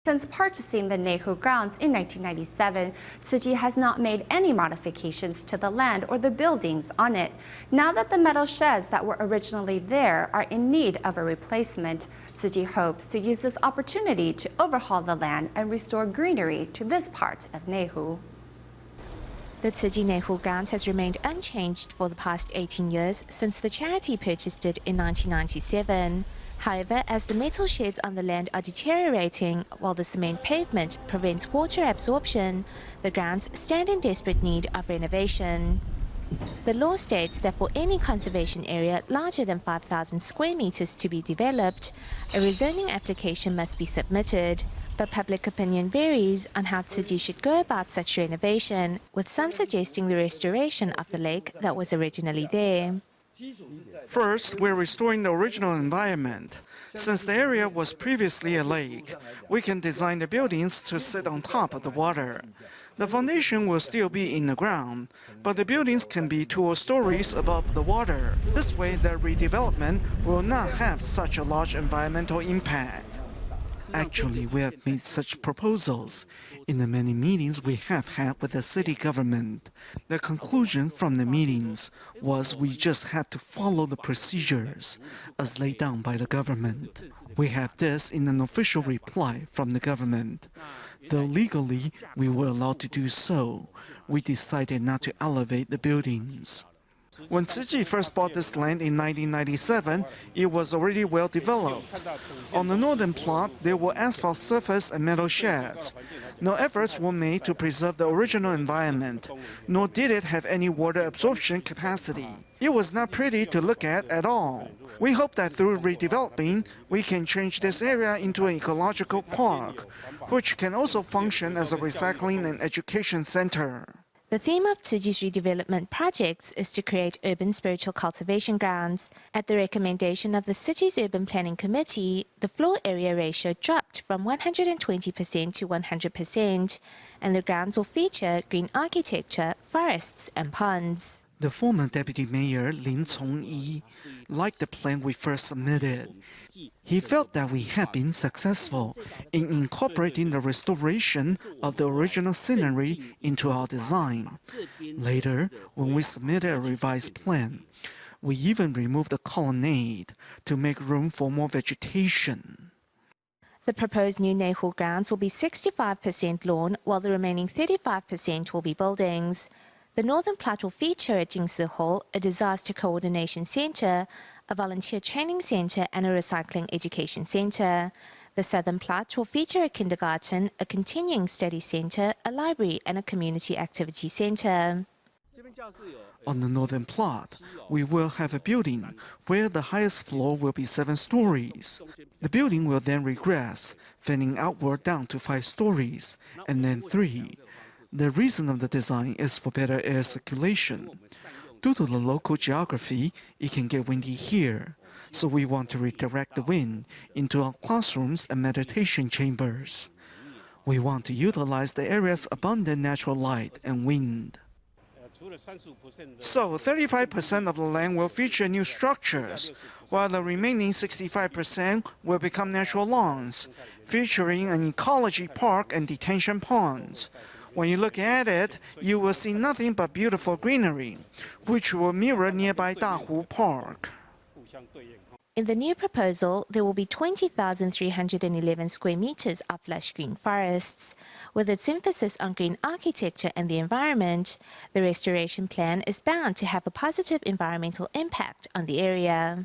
Since purchasing the内湖grounds in 1997, Tzu Chi has not made any modifications to the land or the buildings on it. Now that the metal sheds that were originally there are in need of a replacement, Tzu Chi hopes to use this opportunity to overhaul the land and restore greenery to this part of内湖. The Tzu Chi内湖grounds has remained unchanged for the past 18 years since the charity purchased it in 1997. However, as the metal sheds on the land are deteriorating while the cement pavement prevents water absorption, the grounds stand in desperate need of renovation. The law states that for any conservation area larger than 5,000 square meters to be developed, a rezoning application must be submitted. But public opinion varies on how Tzu Chi should go about such renovation, with some suggesting the restoration of the lake that was originally there. First, we're restoring the original environment. Since the area was previously a lake, we can design the buildings to sit on top of the water. The foundation will still be in the ground, but the buildings can be 2 stories above the water. This way, the redevelopment will not have such a large environmental impact. Actually, we have made such proposals in the many meetings we have had with the city government. The conclusion from the meetings was we just had to follow the procedures as laid down by the government. We have this in an official reply from the government. Though legally we were allowed to do so, we decided not to elevate the buildings. When Tzu Chi first bought this land in 1997, it was already well developed. On the northern plot, there were asphalt surface and metal sheds. No efforts were made to preserve the original environment, nor did it have any water absorption capacity. It was not pretty to look at all. We hope that through redeveloping, we can change this area into an ecological park, which can also function as a recycling and education center. The theme of Tzu Chi's redevelopment projects is to create urban spiritual cultivation grounds. At the recommendation of the city's urban planning committee, the floor area ratio dropped from 120% to 100%, and the grounds will feature green architecture, forests, and ponds. The former deputy mayor, Lin Congyi, liked the plan we first submitted. He felt that we had been successful in incorporating the restoration of the original scenery into our design. Later, when we submitted a revised plan, we even removed the colonnade to make room for more vegetation. The proposed new内湖grounds will be 65% lawn, while the remaining 35% will be buildings. The northern plot will feature a Jingsi Hall, a disaster coordination center, a volunteer training center, and a recycling education center. The southern plot will feature a kindergarten, a continuing study center, a library, and a community activity center. On the northern plot, we will have a building where the highest floor will be 7 stories. The building will then regress, fanning outward down to 5 stories, and then 3. The reason of the design is for better air circulation. Due to the local geography, it can get windy here, so we want to redirect the wind into our classrooms and meditation chambers. We want to utilize the area's abundant natural light and wind. So 35% of the land will feature new structures, while the remaining 65% will become natural lawns, featuring an ecology park and detention ponds. When you look at it, you will see nothing but beautiful greenery, which will mirror nearby Dahu Park. In the new proposal, there will be 20,311 square meters of lush green forests. With its emphasis on green architecture and the environment, the restoration plan is bound to have a positive environmental impact on the area.